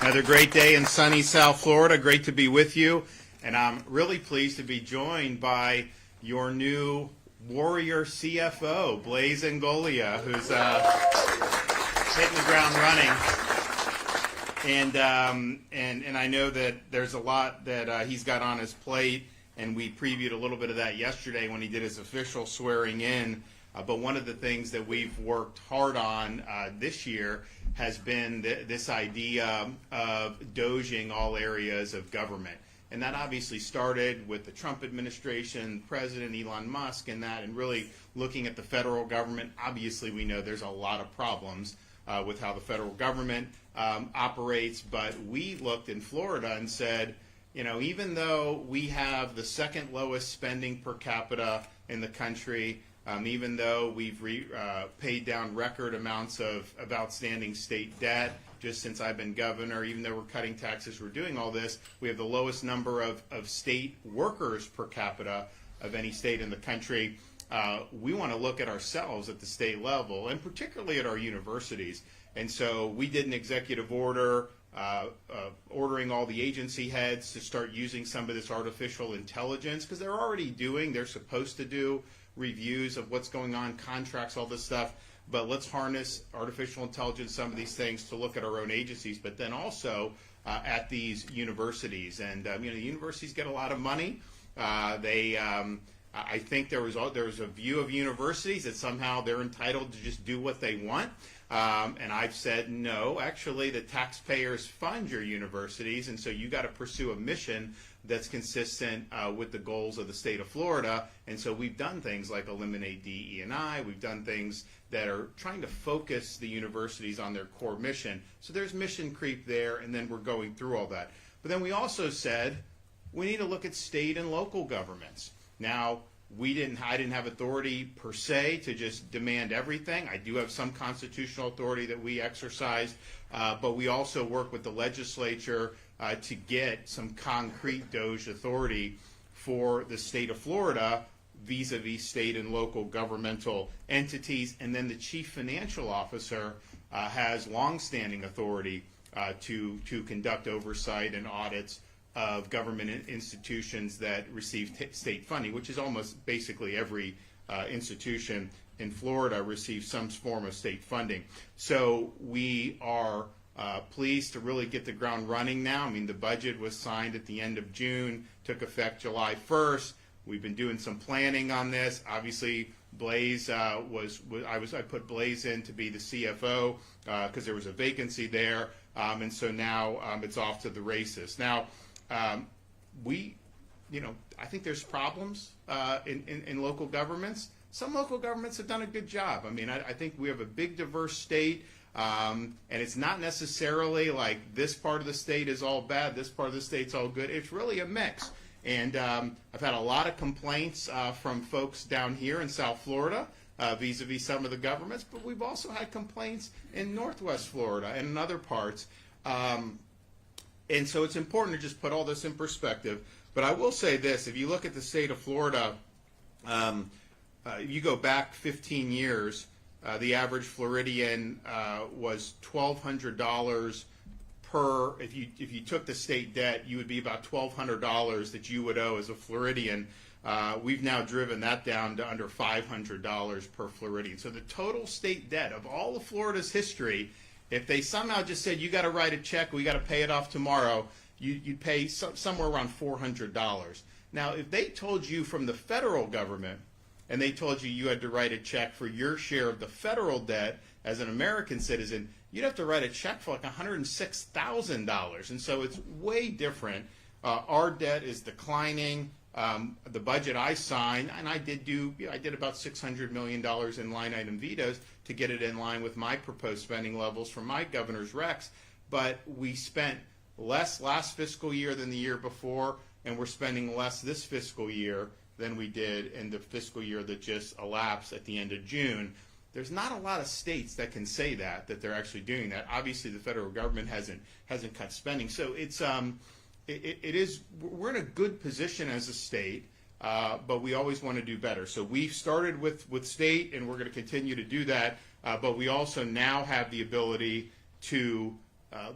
Another great day in sunny South Florida. Great to be with you. And I'm really pleased to be joined by your new warrior CFO, Blaise Ingoglia, who's hitting the ground running. And I know that there's a lot that he's got on his plate, and we previewed a little bit of that yesterday when he did his official swearing in. But one of the things that we've worked hard on this year has been this idea of doging all areas of government. And that obviously started with the Trump administration, President Elon Musk, and really looking at the federal government. Obviously, we know there's a lot of problems with how the federal government operates, but we looked in Florida and said, you know, even though we have the second lowest spending per capita in the country, even though we've paid down record amounts of outstanding state debt just since I've been governor, even though we're cutting taxes, we're doing all this, we have the lowest number of state workers per capita of any state in the country. We want to look at ourselves at the state level, and particularly at our universities. And so we did an executive order ordering all the agency heads to start using some of this artificial intelligence, because they're supposed to do reviews of what's going on, contracts, all this stuff, but let's harness artificial intelligence, some of these things, to look at our own agencies, but then also at these universities. And the universities get a lot of money. I think there was a view of universities that somehow they're entitled to just do what they want. And I've said, no, actually the taxpayers fund your universities, and so you got to pursue a mission that's consistent with the goals of the state of Florida. And so we've done things like eliminate DE&I. We've done things that are trying to focus the universities on their core mission. So there's mission creep there, and then we're going through all that. But then we also said we need to look at state and local governments. Now, I didn't have authority per se to just demand everything. I do have some constitutional authority that we exercise, but we also work with the legislature to get some concrete DOGE authority for the state of Florida vis-a-vis state and local governmental entities. And then the chief financial officer has longstanding authority to conduct oversight and audits of government institutions that receive state funding, which is almost basically every institution in Florida receives some form of state funding. So we are pleased to really get the ground running now. I mean, the budget was signed at the end of June, took effect July 1st. We've been doing some planning on this. Obviously, Blaise I put Blaise in to be the CFO because there was a vacancy there, and so now it's off to the races. Now, I think there's problems in local governments. Some local governments have done a good job. I mean, I think we have a big, diverse state, and it's not necessarily like this part of the state is all bad, this part of the state's all good. It's really a mix. And I've had a lot of complaints from folks down here in South Florida vis-a-vis some of the governments, but we've also had complaints in Northwest Florida and in other parts. And so it's important to just put all this in perspective. But I will say this, if you look at the state of Florida, you go back 15 years, the average Floridian was $1,200 per, if you took the state debt, you would be about $1,200 that you would owe as a Floridian. We've now driven that down to under $500 per Floridian. So the total state debt of all of Florida's history, if they somehow just said, you got to write a check, we got to pay it off tomorrow, you'd pay somewhere around $400. Now, if they told you from the federal government, and they told you you had to write a check for your share of the federal debt as an American citizen, you'd have to write a check for like $106,000. And so it's way different. Our debt is declining. The budget I signed, and I did about $600 million in line item vetoes to get it in line with my proposed spending levels from my governor's recs. But we spent less last fiscal year than the year before, and we're spending less this fiscal year than we did in the fiscal year that just elapsed at the end of June. There's not a lot of states that can say that they're actually doing that. Obviously, the federal government hasn't cut spending, so we're in a good position as a state, but we always want to do better. So we've started with state, and we're going to continue to do that. But we also now have the ability to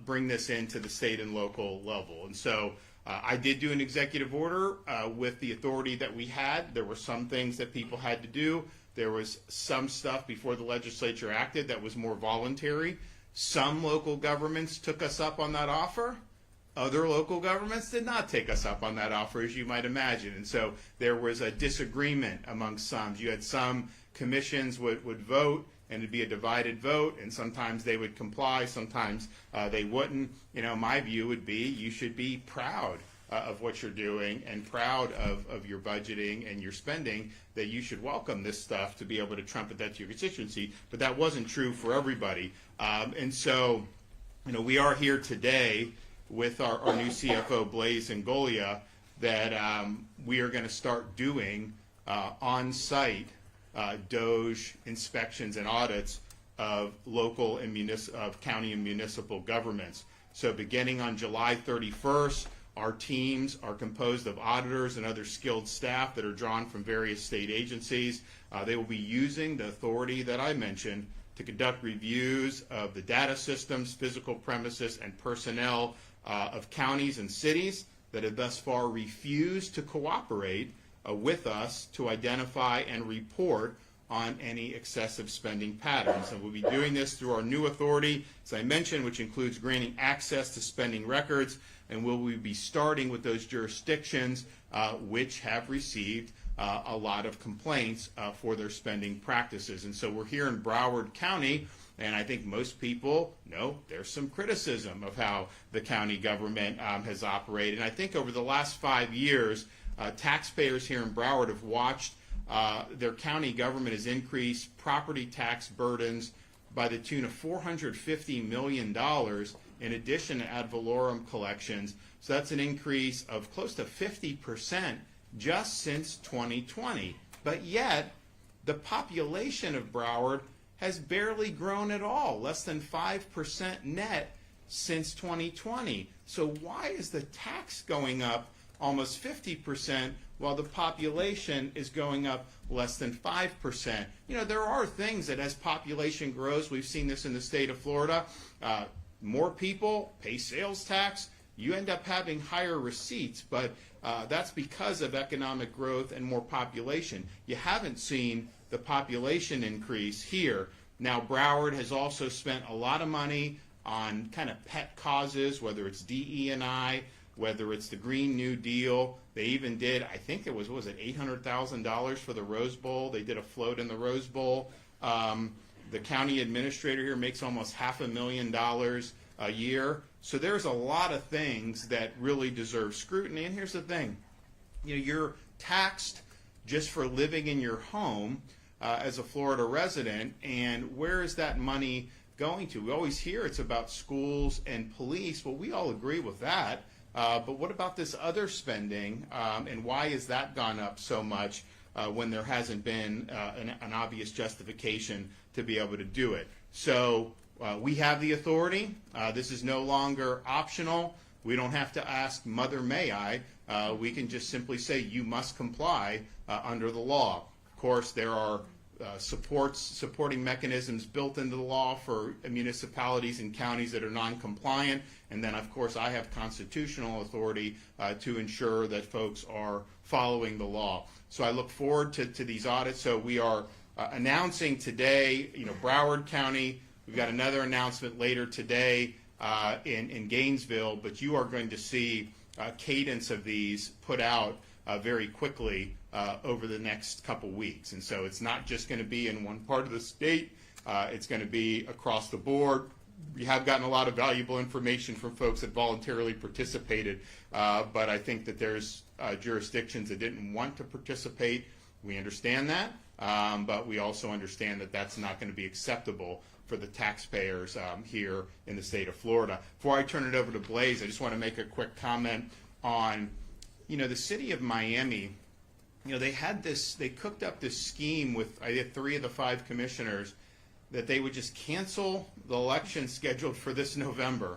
bring this into the state and local level. And so I did do an executive order with the authority that we had. There were some things that people had to do. There was some stuff before the legislature acted that was more voluntary. Some local governments took us up on that offer. Other local governments did not take us up on that offer, as you might imagine. And so there was a disagreement among some. You had some commissions would vote, and it'd be a divided vote, and sometimes they would comply, sometimes they wouldn't. You know, my view would be you should be proud of what you're doing and proud of your budgeting and your spending, that you should welcome this stuff to be able to trumpet that to your constituency. But that wasn't true for everybody. And so, you know, we are here today with our new CFO, Blaise Ingoglia, that we are going to start doing on-site DOJ inspections and audits of local and of county and municipal governments. So beginning on July 31st, our teams are composed of auditors and other skilled staff that are drawn from various state agencies. They will be using the authority that I mentioned to conduct reviews of the data systems, physical premises, and personnel of counties and cities that have thus far refused to cooperate with us to identify and report on any excessive spending patterns. And we'll be doing this through our new authority, as I mentioned, which includes granting access to spending records, and we'll be starting with those jurisdictions which have received a lot of complaints for their spending practices. And so we're here in Broward County, and I think most people know there's some criticism of how the county government has operated. And I think over the last 5 years, taxpayers here in Broward have watched their county government has increased property tax burdens by the tune of $450 million in addition to ad valorem collections. So that's an increase of close to 50% just since 2020. But yet, the population of Broward has barely grown at all, less than 5% net since 2020. So why is the tax going up almost 50% while the population is going up less than 5%? You know, there are things that as population grows, we've seen this in the state of Florida, more people pay sales tax, you end up having higher receipts, but that's because of economic growth and more population. You haven't seen the population increase here. Now, Broward has also spent a lot of money on kind of pet causes, whether it's DE&I, whether it's the Green New Deal. They even did, I think it was, what was it, $800,000 for the Rose Bowl. They did a float in the Rose Bowl. The county administrator here makes almost $500,000 a year. So there's a lot of things that really deserve scrutiny. And here's the thing, you know, you're taxed just for living in your home as a Florida resident, and where is that money going to? We always hear it's about schools and police. Well, we all agree with that. But what about this other spending, and why has that gone up so much when there hasn't been an obvious justification to be able to do it? So we have the authority. This is no longer optional. We don't have to ask, Mother, may I? We can just simply say, you must comply under the law. Of course, there are supporting mechanisms built into the law for municipalities and counties that are non-compliant, and then of course I have constitutional authority to ensure that folks are following the law. So I look forward to these audits. So we are announcing today, you know, Broward County. We've got another announcement later today in Gainesville, but you are going to see a cadence of these put out very quickly over the next couple weeks. And so it's not just going to be in one part of the state, it's going to be across the board. We have gotten a lot of valuable information from folks that voluntarily participated, but I think that there's jurisdictions that didn't want to participate. We understand that, but we also understand that that's not going to be acceptable for the taxpayers here in the state of Florida. Before I turn it over to Blaise, I just want to make a quick comment on, you know, the city of Miami. You know, they cooked up this scheme with, I think, 3 of the 5 commissioners that they would just cancel the election scheduled for this November,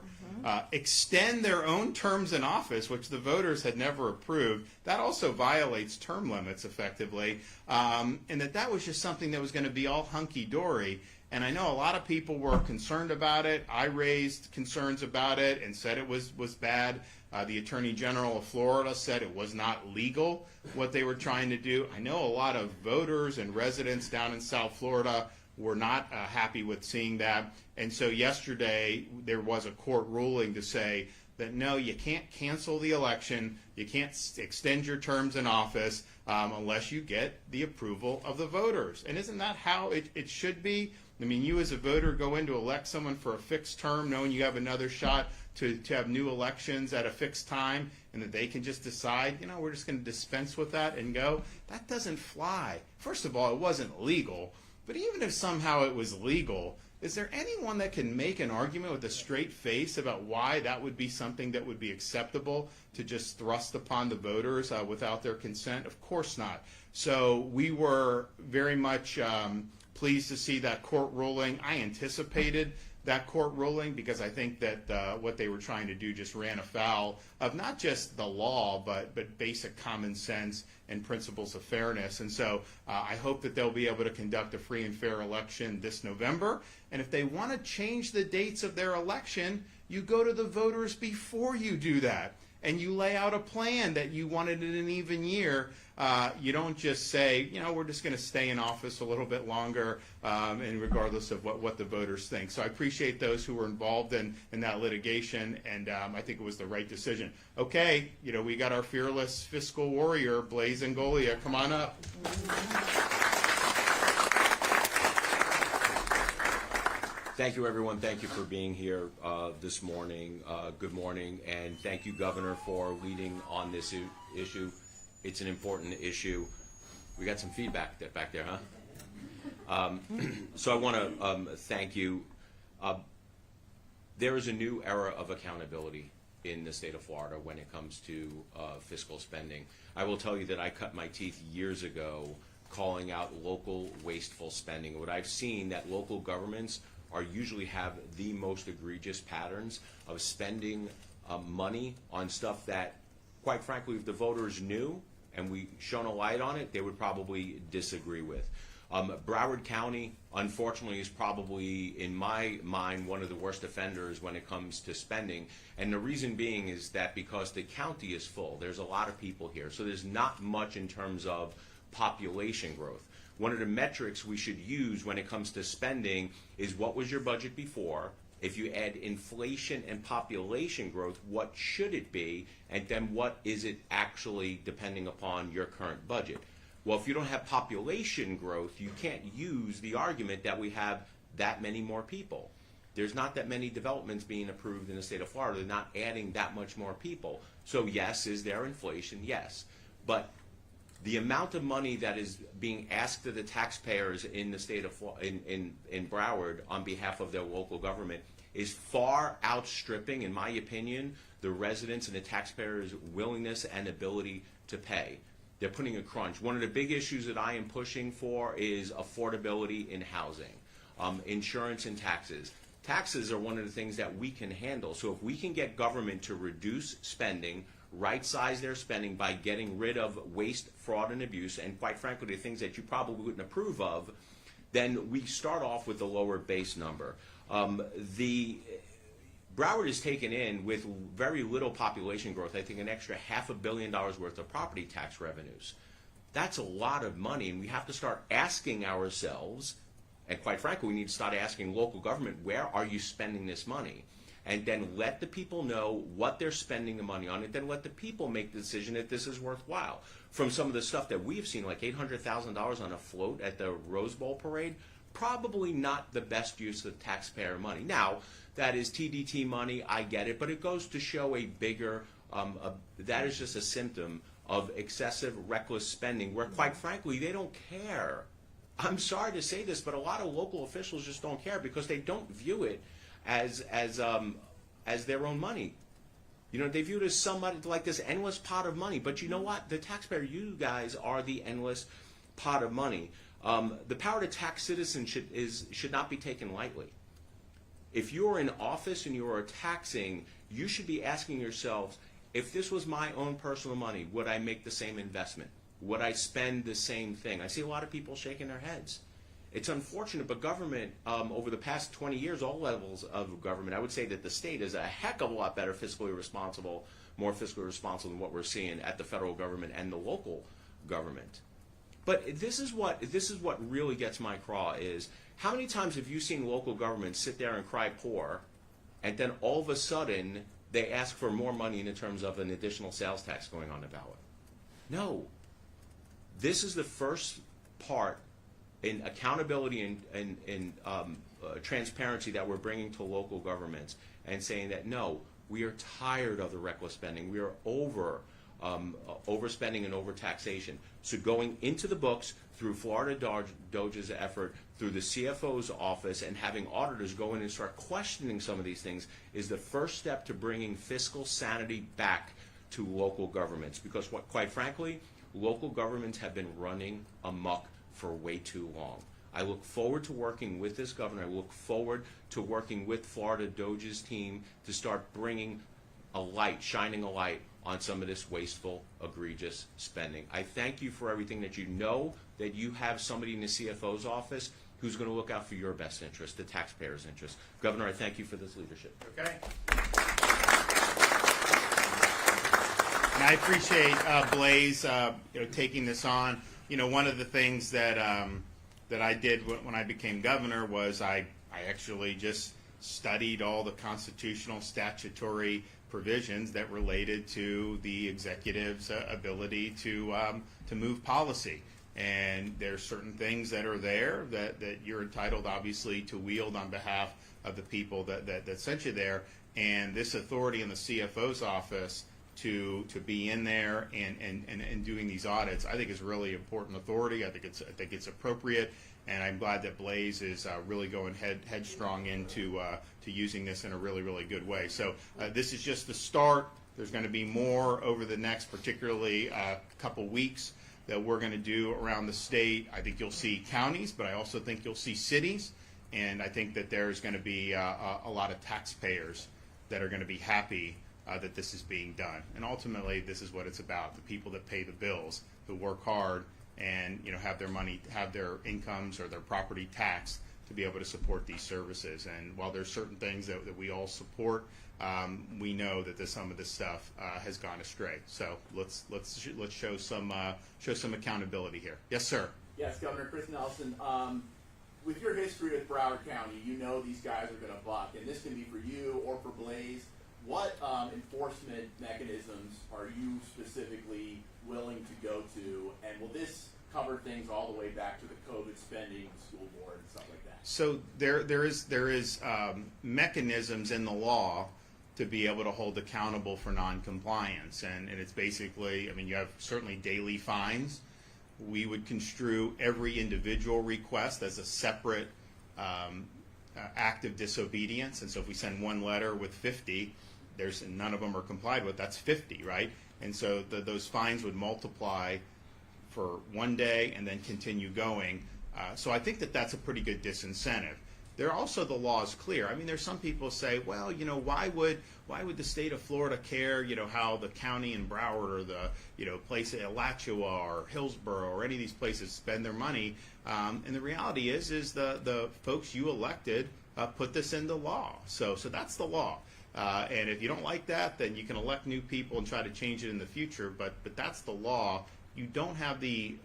extend their own terms in office, which the voters had never approved. That also violates term limits effectively, and that was just something that was going to be all hunky-dory. And I know a lot of people were concerned about it. I raised concerns about it and said it was bad. The Attorney General of Florida said it was not legal what they were trying to do. I know a lot of voters and residents down in South Florida were not happy with seeing that. And so yesterday there was a court ruling to say that no, you can't cancel the election, you can't extend your terms in office unless you get the approval of the voters. And isn't that how it should be? I mean, you as a voter go in to elect someone for a fixed term knowing you have another shot to have new elections at a fixed time, and that they can just decide, we're just going to dispense with that and go. That doesn't fly. First of all, it wasn't legal, but even if somehow it was legal, is there anyone that can make an argument with a straight face about why that would be something that would be acceptable to just thrust upon the voters without their consent? Of course not. So we were very much pleased to see that court ruling. I anticipated that court ruling because I think that what they were trying to do just ran afoul of not just the law, but basic common sense and principles of fairness. And so I hope that they'll be able to conduct a free and fair election this November. And if they want to change the dates of their election, you go to the voters before you do that. And you lay out a plan that you wanted in an even year. You don't just say, we're just going to stay in office a little bit longer, and regardless of what the voters think. So I appreciate those who were involved in that litigation, and I think it was the right decision. Okay, we got our fearless fiscal warrior, Blaise Ingoglia. Come on up. Thank you, everyone. Thank you for being here this morning. Good morning, and thank you, Governor, for leading on this issue. It's an important issue. We got some feedback back there, huh? So I want to thank you. There is a new era of accountability in the state of Florida when it comes to fiscal spending. I will tell you that I cut my teeth years ago calling out local wasteful spending. What I've seen that local governments are usually have the most egregious patterns of spending money on stuff that, quite frankly, if the voters knew and we shone a light on it, they would probably disagree with. Broward County, unfortunately, is probably, in my mind, one of the worst offenders when it comes to spending. And the reason being is that because the county is full, there's a lot of people here, so there's not much in terms of population growth. One of the metrics we should use when it comes to spending is what was your budget before? If you add inflation and population growth, what should it be? And then what is it actually depending upon your current budget? Well, if you don't have population growth, you can't use the argument that we have that many more people. There's not that many developments being approved in the state of Florida. They're not adding that much more people. So yes, is there inflation? Yes. But the amount of money that is being asked of the taxpayers in the state of in Broward on behalf of their local government is far outstripping, in my opinion, the residents and the taxpayers' willingness and ability to pay. They're putting a crunch. One of the big issues that I am pushing for is affordability in housing, insurance and taxes. Taxes are one of the things that we can handle. So if we can get government to reduce spending, right-size their spending by getting rid of waste, fraud, and abuse, and quite frankly, the things that you probably wouldn't approve of, then we start off with a lower base number. The Broward is taken in with very little population growth. I think an extra $500 million worth of property tax revenues. That's a lot of money, and we have to start asking ourselves, and quite frankly, we need to start asking local government, where are you spending this money? And then let the people know what they're spending the money on, and then let the people make the decision that this is worthwhile. From some of the stuff that we've seen, like $800,000 on a float at the Rose Bowl parade, probably not the best use of taxpayer money. Now, that is TDT money, I get it, but it goes to show a bigger, that is just a symptom of excessive, reckless spending, where quite frankly, they don't care. I'm sorry to say this, but a lot of local officials just don't care because they don't view it as their own money. You know, they view it as somebody like this endless pot of money. But you know what? The taxpayer, you guys are the endless pot of money. The power to tax citizens should not be taken lightly. If you're in office and you are taxing, you should be asking yourselves, if this was my own personal money, would I make the same investment? Would I spend the same thing? I see a lot of people shaking their heads. It's unfortunate, but government, over the past 20 years, all levels of government, I would say that the state is a heck of a lot better fiscally responsible, more fiscally responsible than what we're seeing at the federal government and the local government. But this is what really gets my craw is, how many times have you seen local governments sit there and cry poor, and then all of a sudden they ask for more money in terms of an additional sales tax going on the ballot? No. This is the first part in accountability and transparency that we're bringing to local governments, and saying that no, we are tired of the reckless spending. We are overspending and overtaxation. So going into the books through Florida Doge's effort, through the CFO's office, and having auditors go in and start questioning some of these things is the first step to bringing fiscal sanity back to local governments. Because quite frankly, local governments have been running amok for way too long. I look forward to working with this governor. I look forward to working with Florida Doge's team to start bringing a light, shining a light on some of this wasteful, egregious spending. I thank you for everything that you know, that you have somebody in the CFO's office who's going to look out for your best interest, the taxpayers' interest. Governor, I thank you for this leadership. Okay. And I appreciate Blaise taking this on. One of the things that that I did when I became governor was I actually just studied all the constitutional statutory provisions that related to the executive's ability to move policy. And there's certain things that are there that you're entitled, obviously, to wield on behalf of the people that sent you there. And this authority in the CFO's office to be in there and doing these audits, I think is really important authority. I think it's appropriate, and I'm glad that Blaise is really going headstrong into to using this in a really good way. So this is just the start. There's going to be more over the next, particularly couple weeks, that we're going to do around the state. I think you'll see counties, but I also think you'll see cities, and I think that there's going to be a lot of taxpayers that are going to be happy that this is being done. And ultimately, this is what it's about: the people that pay the bills, who work hard, and have their money, have their incomes or their property taxed to be able to support these services. And while there's certain things that we all support, we know that some of this stuff has gone astray. So let's show some accountability here. Yes, sir. Yes, Governor Chris Nelson. With your history with Broward County, you know these guys are going to buck, and this can be for you or for Blaise. What enforcement mechanisms are you specifically willing to go to, and will this cover things all the way back to the COVID spending, school board, and stuff like that? So there is mechanisms in the law to be able to hold accountable for noncompliance, and it's basically, I mean, you have certainly daily fines. We would construe every individual request as a separate act of disobedience, and so if we send one letter with 50, none of them are complied with, that's 50, right? And so those fines would multiply for one day and then continue going. So I think that's a pretty good disincentive. There also, the law is clear. I mean, there's some people say, well, why would the state of Florida care, how the county in Broward or the, place at Alachua or Hillsborough or any of these places spend their money. And the reality is the folks you elected put this into law. So that's the law. And if you don't like that, then you can elect new people and try to change it in the future. But that's the law. You don't have the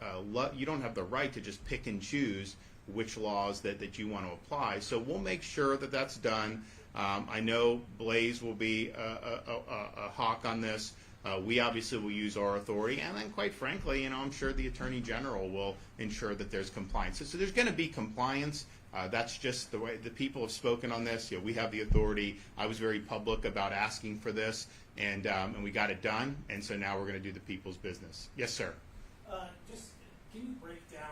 right to just pick and choose which laws that you want to apply. So we'll make sure that that's done. I know Blaise will be a hawk on this. We obviously will use our authority, and then quite frankly, I'm sure the Attorney General will ensure that there's compliance. So there's going to be compliance. That's just the way the people have spoken on this. We have the authority. I was very public about asking for this, and we got it done. And so now we're going to do the people's business. Yes, sir. Just can you break down?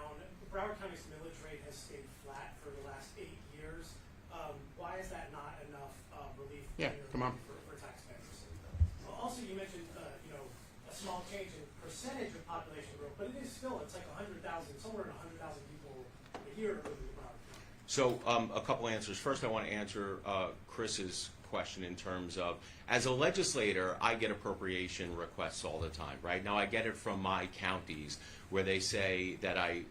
Broward County's millage rate has stayed flat for the last 8 years. Why is that not enough relief for taxpayers? Also, you mentioned a small change in percentage of population growth, but it's like 100,000, somewhere in 100,000 people a year living in Broward County. So a couple answers. First, I want to answer Chris's question in terms of, as a legislator, I get appropriation requests all the time, right? Now, I get it from my counties where they say that I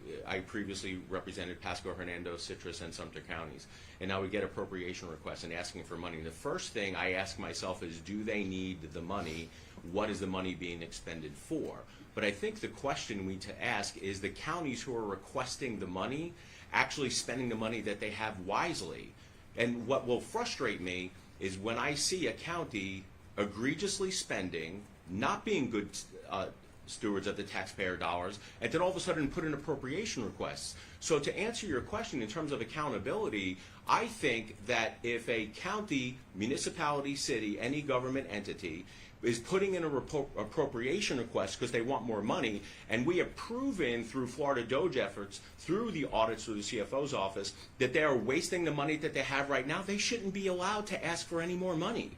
previously represented Pasco, Hernando, Citrus, and Sumter counties. And now we get appropriation requests and asking for money. The first thing I ask myself is, do they need the money? What is the money being expended for? But I think the question we need to ask is, the counties who are requesting the money actually spending the money that they have wisely? And what will frustrate me is when I see a county egregiously spending, not being good stewards of the taxpayer dollars, and then all of a sudden put in appropriation requests. So to answer your question in terms of accountability, I think that if a county, municipality, city, any government entity is putting in an appropriation request because they want more money, and we have proven through Florida Doge efforts, through the audits through the CFO's office, that they are wasting the money that they have right now, they shouldn't be allowed to ask for any more money.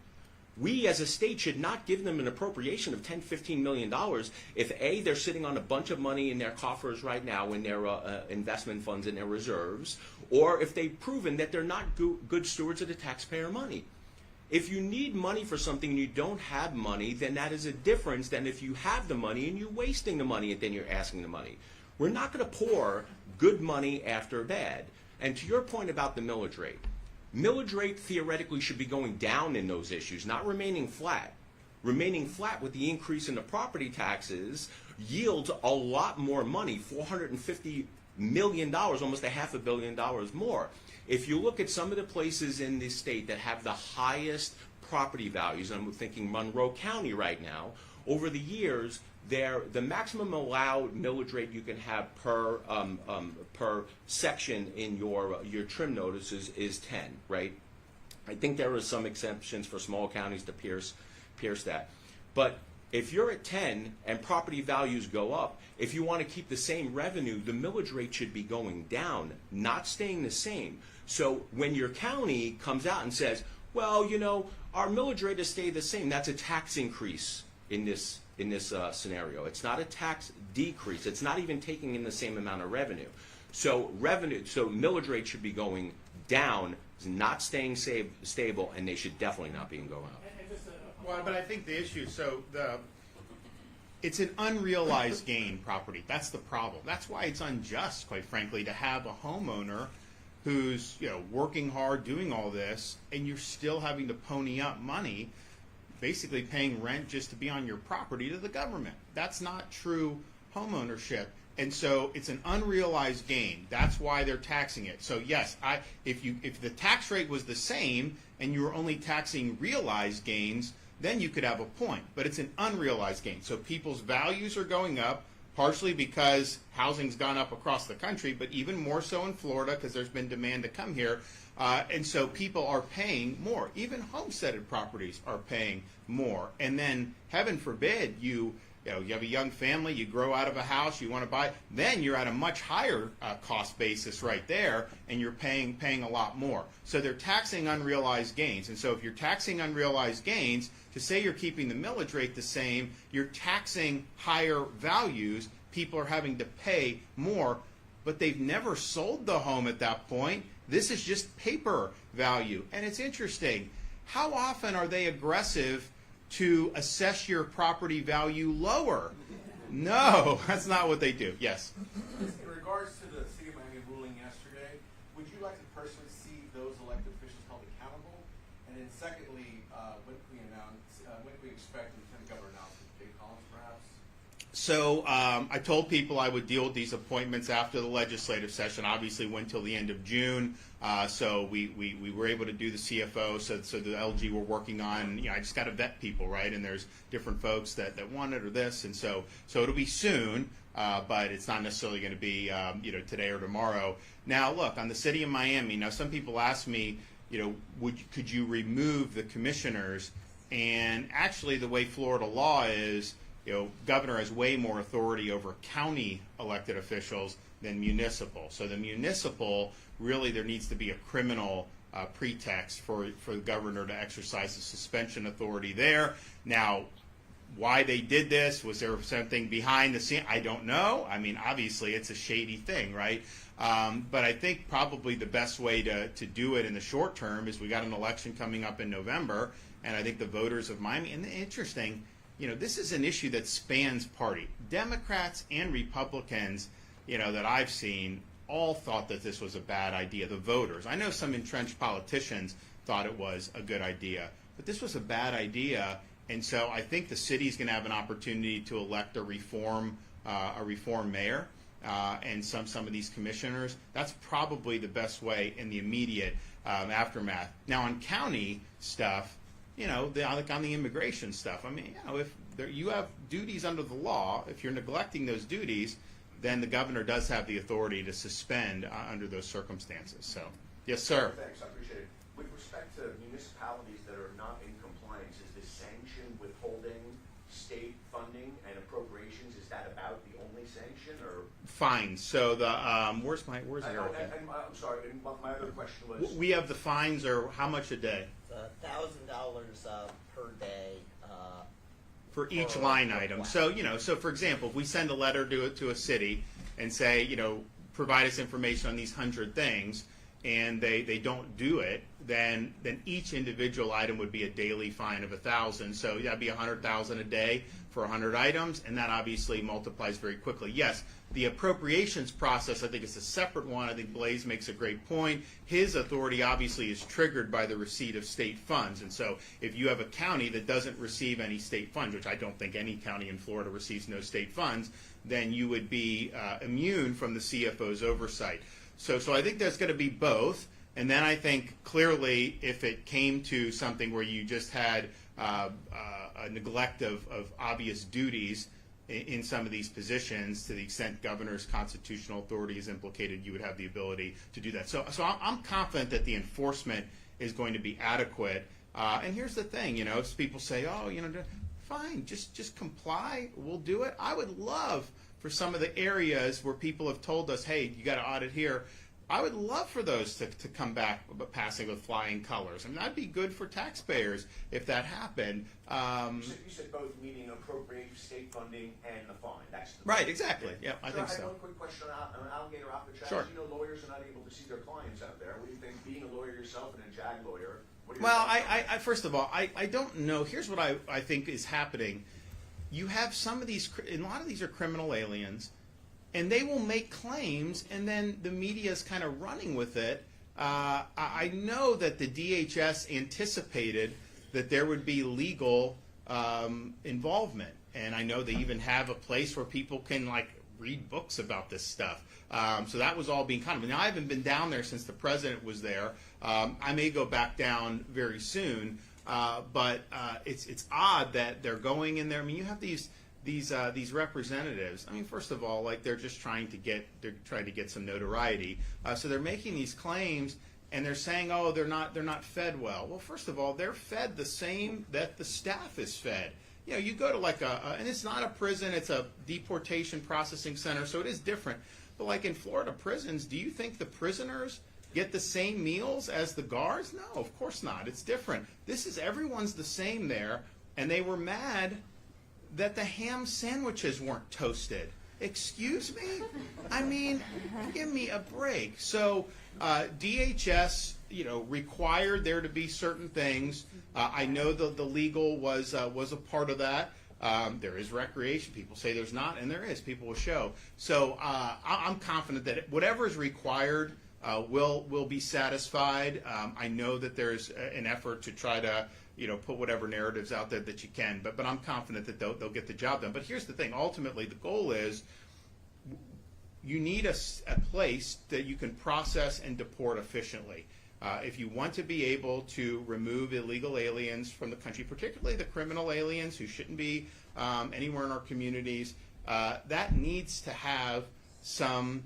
We as a state should not give them an appropriation of $10, $15 million if A, they're sitting on a bunch of money in their coffers right now in their investment funds and their reserves, or if they've proven that they're not good stewards of the taxpayer money. If you need money for something and you don't have money, then that is a difference than if you have the money and you're wasting the money and then you're asking the money. We're not going to pour good money after bad. And to your point about the millage rate theoretically should be going down in those issues, not remaining flat. Remaining flat with the increase in the property taxes yields a lot more money, $450 million, almost $500 million more. If you look at some of the places in this state that have the highest property values, I'm thinking Monroe County right now, over the years, the maximum allowed millage rate you can have per section in your trim notices is 10, right? I think there are some exceptions for small counties to pierce that. But if you're at 10 and property values go up, if you want to keep the same revenue, the millage rate should be going down, not staying the same. So when your county comes out and says, well, you know, our millage rate has stayed the same, that's a tax increase in this scenario. It's not a tax decrease. It's not even taking in the same amount of revenue. So millage rate should be going down, not staying stable, and they should definitely not be going up. Well, but I think the issue, it's an unrealized gain property. That's the problem. That's why it's unjust, quite frankly, to have a homeowner who's, you know, working hard, doing all this, and you're still having to pony up money, basically paying rent just to be on your property to the government. That's not true homeownership. And so it's an unrealized gain. That's why they're taxing it. So yes, if the tax rate was the same and you were only taxing realized gains, then you could have a point. But it's an unrealized gain. So people's values are going up, partially because housing's gone up across the country, but even more so in Florida because there's been demand to come here. And so people are paying more. Even homesteaded properties are paying more. And then, heaven forbid, you have a young family, you grow out of a house, you want to buy, then you're at a much higher cost basis right there, and you're paying a lot more. So they're taxing unrealized gains. And so if you're taxing unrealized gains, to say you're keeping the millage rate the same, you're taxing higher values. People are having to pay more, but they've never sold the home at that point. This is just paper value. And it's interesting. How often are they aggressive to assess your property value lower? No, that's not what they do. Yes? In regards to the City of Miami ruling yesterday, would you like to personally see those elected officials held accountable? And then secondly, when can we expect the Lieutenant Governor announcement? Jay Collins, perhaps? So I told people I would deal with these appointments after the legislative session. Obviously went till the end of June. So we were able to do the CFO. So the LG we're working on. I just got to vet people, right? And there's different folks that want it or this, and so it'll be soon. But it's not necessarily going to be today or tomorrow. Now look, on the City of Miami. Now some people ask me, could you remove the commissioners? And actually, the way Florida law is, governor has way more authority over county elected officials than municipal. So the municipal, really there needs to be a criminal pretext for the governor to exercise the suspension authority there. Now, why they did this. Was there something behind the scene? I don't know. I mean, obviously it's a shady thing, right? But I think probably the best way to do it in the short term is we got an election coming up in November, and I think the voters of Miami, and interesting, this is an issue that spans party. Democrats and Republicans, that I've seen all thought that this was a bad idea. The voters. I know some entrenched politicians thought it was a good idea, but this was a bad idea. And so I think the city's going to have an opportunity to elect a reform mayor and some of these commissioners. That's probably the best way in the immediate aftermath. Now on county stuff, like on the immigration stuff, I mean, if you have duties under the law, if you're neglecting those duties, then the governor does have the authority to suspend under those circumstances. So, yes, sir. Thanks, I appreciate it. With respect to municipalities that are not in compliance, is the sanction withholding state funding and appropriations, is that about the only sanction, or? Fines. So the where's Erica? I'm sorry. And my other question was. We have the fines are how much a day? $1,000 per day. For each line item. So, so for example, if we send a letter to a city and say, provide us information on these 100 things, and they don't do it, then each individual item would be a daily fine of $1,000. So that'd be $100,000 a day for 100 items, and that obviously multiplies very quickly. Yes, the appropriations process, I think, is a separate one. I think Blaise makes a great point. His authority obviously is triggered by the receipt of state funds, and so if you have a county that doesn't receive any state funds, which I don't think any county in Florida receives no state funds, then you would be immune from the CFO's oversight. So I think there's going to be both. And then I think clearly if it came to something where you just had a neglect of obvious duties in some of these positions, to the extent governor's constitutional authority is implicated, you would have the ability to do that. So I'm confident that the enforcement is going to be adequate. And here's the thing, people say, fine, just comply, we'll do it. I would love for some of the areas where people have told us, hey, you got to audit here, I would love for those to come back passing with flying colors. I mean, that'd be good for taxpayers if that happened. You said both, meaning appropriate state funding and the fine. That's the right, exactly. Yeah, I think I have so. one quick question on alligator opportunity. Sure. Lawyers are not able to see their clients out there. What do you think, being a lawyer yourself and a JAG lawyer? Well, I first of all, I don't know. Here's what I think is happening. You have some of these, and a lot of these are criminal aliens, and they will make claims, and then the media is kind of running with it. I know that the DHS anticipated that there would be legal involvement, and I know they even have a place where people can read books about this stuff. So that was all being kind of. Now I haven't been down there since the president was there. I may go back down very soon, but it's odd that they're going in there. I mean, you have these representatives. I mean, first of all, they're just trying to get some notoriety. So they're making these claims, and they're saying, oh, they're not fed well. Well, first of all, they're fed the same that the staff is fed. You go to and it's not a prison, it's a deportation processing center, so it is different. But in Florida prisons, do you think the prisoners get the same meals as the guards? No, of course not. It's different. Everyone's the same there, and they were mad that the ham sandwiches weren't toasted. Excuse me? I mean, give me a break. So DHS, required there to be certain things. I know the legal was a part of that. There is recreation. People say there's not, and there is. People will show. So I'm confident that whatever is required will be satisfied. I know that there's an effort to try to put whatever narratives out there that you can, but I'm confident that they'll get the job done. But here's the thing. Ultimately, the goal is you need a place that you can process and deport efficiently. If you want to be able to remove illegal aliens from the country, particularly the criminal aliens who shouldn't be anywhere in our communities, that needs to have some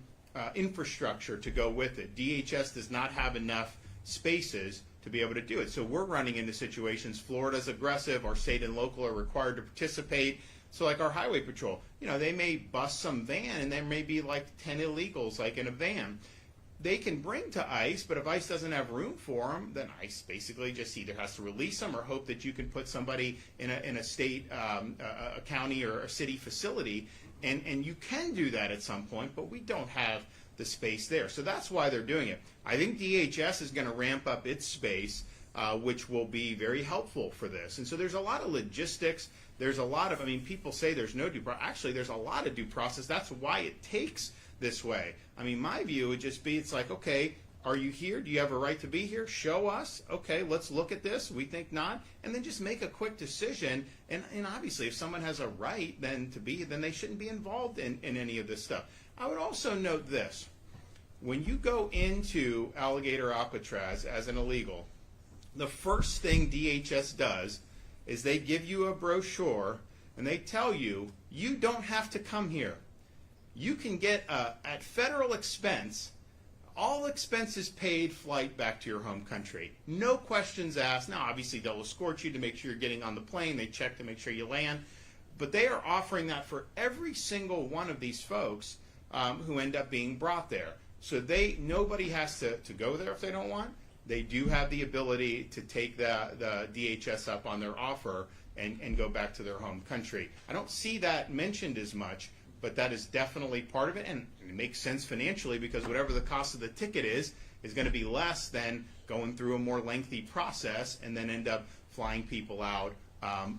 infrastructure to go with it. DHS does not have enough spaces to be able to do it. So we're running into situations. Florida's aggressive. Our state and local are required to participate. So our highway patrol, they may bust some van, and there may be 10 illegals in a van. they can bring to ICE, but if ICE doesn't have room for them, then ICE basically just either has to release them or hope that you can put somebody in a state, a county or a city facility, and you can do that at some point, but we don't have the space there. So that's why they're doing it. I think DHS is going to ramp up its space, which will be very helpful for this. And so there's a lot of logistics. There's a lot of, I mean, people say there's no due process. Actually, there's a lot of due process. That's why it takes this way. I mean, my view would just be, it's like, okay, are you here? Do you have a right to be here? Show us. Okay, let's look at this. We think not. And then just make a quick decision. And obviously, if someone has a right then to be, then they shouldn't be involved in any of this stuff. I would also note this. When you go into Alligator Alcatraz as an illegal, the first thing DHS does is they give you a brochure and they tell you, you don't have to come here. You can get, at federal expense, all expenses paid flight back to your home country. No questions asked. Now, obviously, they'll escort you to make sure you're getting on the plane. They check to make sure you land. But they are offering that for every single one of these folks who end up being brought there. So nobody has to go there if they don't want. They do have the ability to take the DHS up on their offer and go back to their home country. I don't see that mentioned as much, but that is definitely part of it, and it makes sense financially because whatever the cost of the ticket is going to be less than going through a more lengthy process and then end up flying people out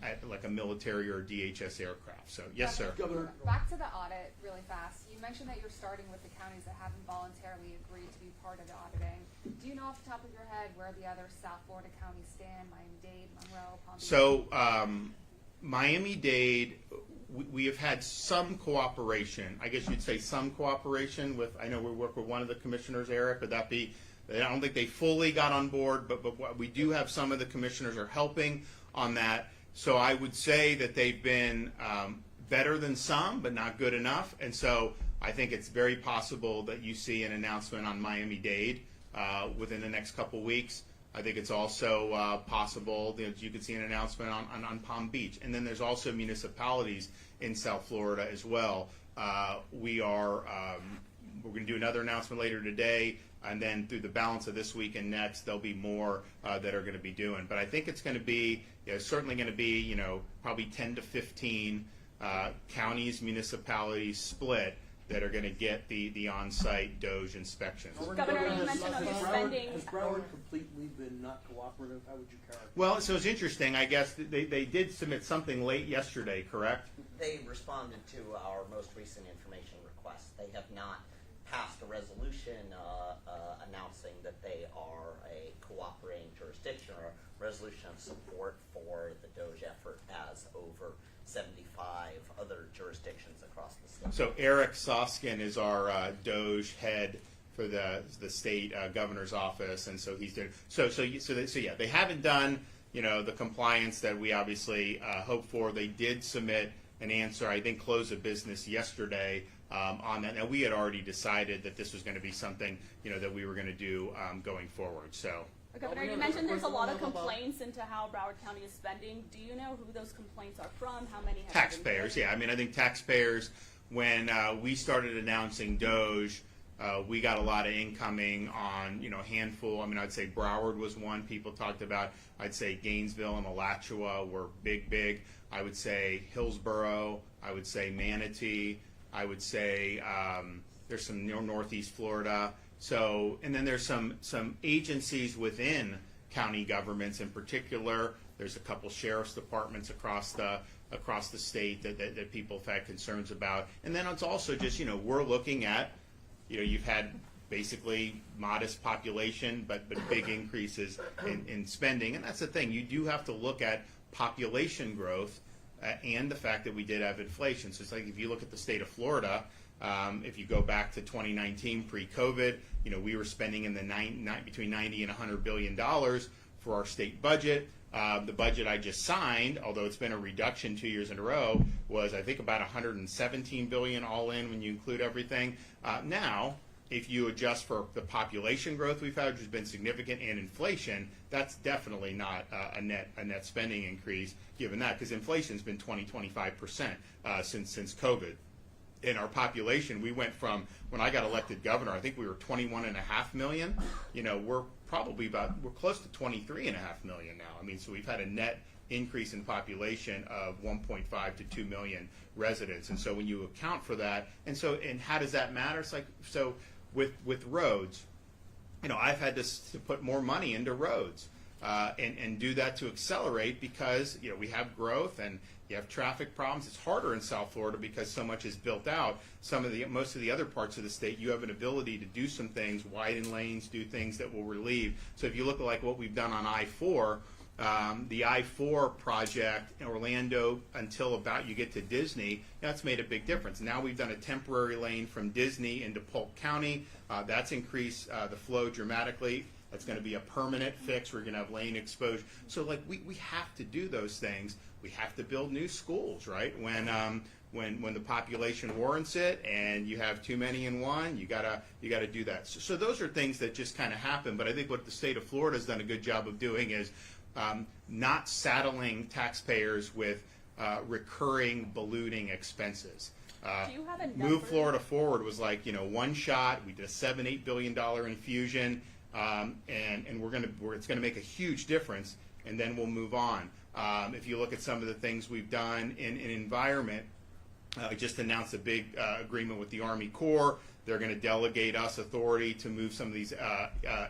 at like a military or DHS aircraft. So, yes, sir. Governor. Back to the audit really fast. You mentioned that you're starting with the counties that haven't voluntarily agreed to be part of the auditing. Do you know off the top of your head where the other South Florida counties stand, Miami-Dade, Monroe, Palm Beach? So, Miami-Dade, we have had some cooperation. I guess you'd say some cooperation with, I know we work with one of the commissioners, Eric. Would that be, I don't think they fully got on board, but what we do have some of the commissioners are helping on that. So I would say that they've been better than some, but not good enough. And so I think it's very possible that you see an announcement on Miami-Dade within the next couple weeks. I think it's also possible that you could see an announcement on Palm Beach. And then there's also municipalities in South Florida as well. We're going to do another announcement later today, and then through the balance of this week and next, there'll be more that are going to be doing. But I think it's going to be, certainly going to be, probably 10 to 15 counties, municipalities split that are going to get the on-site DOJ inspections. Governor, you mentioned on the spending. Has Broward completely been not cooperative? How would you characterize? Well, so it's interesting. I guess they did submit something late yesterday, correct? They responded to our most recent information request. They have not passed a resolution announcing that they are a cooperating jurisdiction or a resolution of support for the DOJ effort as over 75 other jurisdictions across the state. So Eric Soskin is our DOJ head for the state governor's office, and so he's doing so yeah, they haven't done the compliance that we obviously hope for. They did submit an answer, I think, close of business yesterday on that. Now we had already decided that this was going to be something that we were going to do going forward. So. Governor, you mentioned there's a lot of complaints into how Broward County is spending. Do you know who those complaints are from? How many have taxpayers? Yeah, I mean, I think taxpayers. When we started announcing DOJ, we got a lot of incoming on a handful. I mean, I'd say Broward was one people talked about. I'd say Gainesville and Alachua were big. I would say Hillsborough. I would say Manatee. I would say there's some Northeast Florida. So, and then there's some agencies within county governments in particular. There's a couple sheriff's departments across the state that people have had concerns about. And then it's also just, we're looking at, you've had basically modest population, but big increases in spending. And that's the thing. You do have to look at population growth and the fact that we did have inflation. So it's like if you look at the state of Florida, if you go back to 2019 pre-COVID, we were spending in the between $90 and $100 billion for our state budget. The budget I just signed, although it's been a reduction 2 years in a row, was I think about $117 billion all in when you include everything. Now, if you adjust for the population growth we've had, which has been significant, and inflation, that's definitely not a net spending increase given that, because inflation's been 20-25% since COVID. in our population, we went from, when I got elected governor, I think we were 21.5 million. You know, we're close to 23.5 million now. I mean, so we've had a net increase in population of 1.5 to 2 million residents. And so when you account for that, and how does that matter? It's like, so with roads, you know, I've had to put more money into roads and do that to accelerate because, you know, we have growth and you have traffic problems. It's harder in South Florida because so much is built out. Most of the other parts of the state, you have an ability to do some things, widen lanes, do things that will relieve. So if you look at like what we've done on I-4, the I-4 project in Orlando until about you get to Disney, that's made a big difference. Now we've done a temporary lane from Disney into Polk County. That's increased the flow dramatically. That's going to be a permanent fix. We're going to have lane exposure. So like we have to do those things. We have to build new schools, right? When the population warrants it, and you have too many in one, you gotta do that. So those are things that just kind of happen. But I think what the state of Florida has done a good job of doing is not saddling taxpayers with recurring ballooning expenses. Do you have a number? Move Florida Forward was like, you know, one shot. We did a $7-8 billion infusion, and it's gonna make a huge difference, and then we'll move on. If you look at some of the things we've done in environment, we just announced a big agreement with the Army Corps. They're going to delegate us authority to move some of these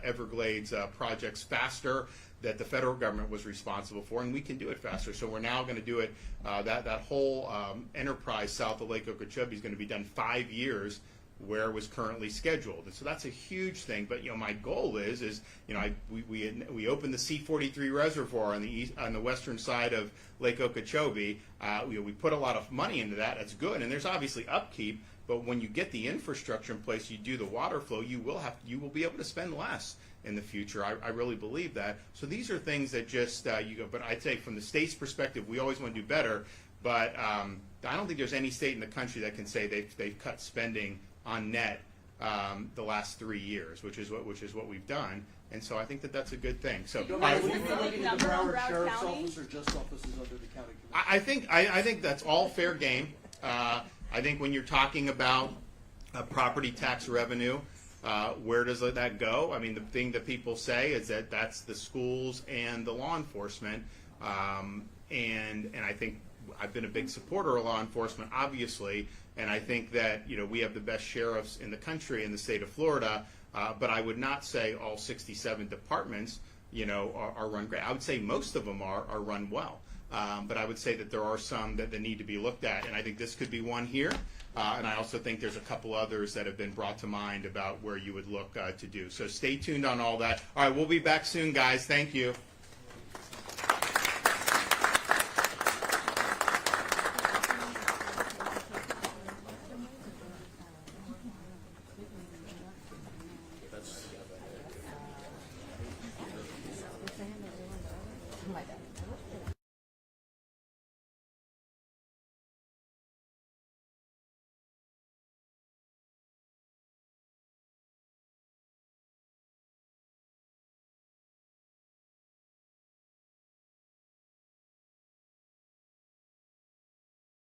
Everglades projects faster that the federal government was responsible for, and we can do it faster. So we're now going to do it. That whole enterprise south of Lake Okeechobee is going to be done 5 years, where it was currently scheduled. And so that's a huge thing. But you know, my goal is you know, we opened the C-43 reservoir on the western side of Lake Okeechobee. We put a lot of money into that. That's good, and there's obviously upkeep. But when you get the infrastructure in place, you do the water flow. You will be able to spend less in the future. I really believe that. So these are things that just you go. But I'd say from the state's perspective, we always want to do better. But I don't think there's any state in the country that can say they've cut spending on net the last 3 years, which is what we've done, and so I think that's a good thing. So Do you have a Would you be specific looking at the number on Broward Broward Sheriff's County? Office or just offices under the county commission? I think that's all fair game. I think when you're talking about property tax revenue, where does that go? I mean, the thing that people say is that that's the schools and the law enforcement, and I think I've been a big supporter of law enforcement, obviously, and I think that, you know, we have the best sheriffs in the country in the state of Florida, but I would not say all 67 departments, you know, are run great. I would say most of them are run well, but I would say that there are some that need to be looked at, and I think this could be one here, and I also think there's a couple others that have been brought to mind about where you would look to do. So stay tuned on all that. All right, we'll be back soon, guys. Thank you.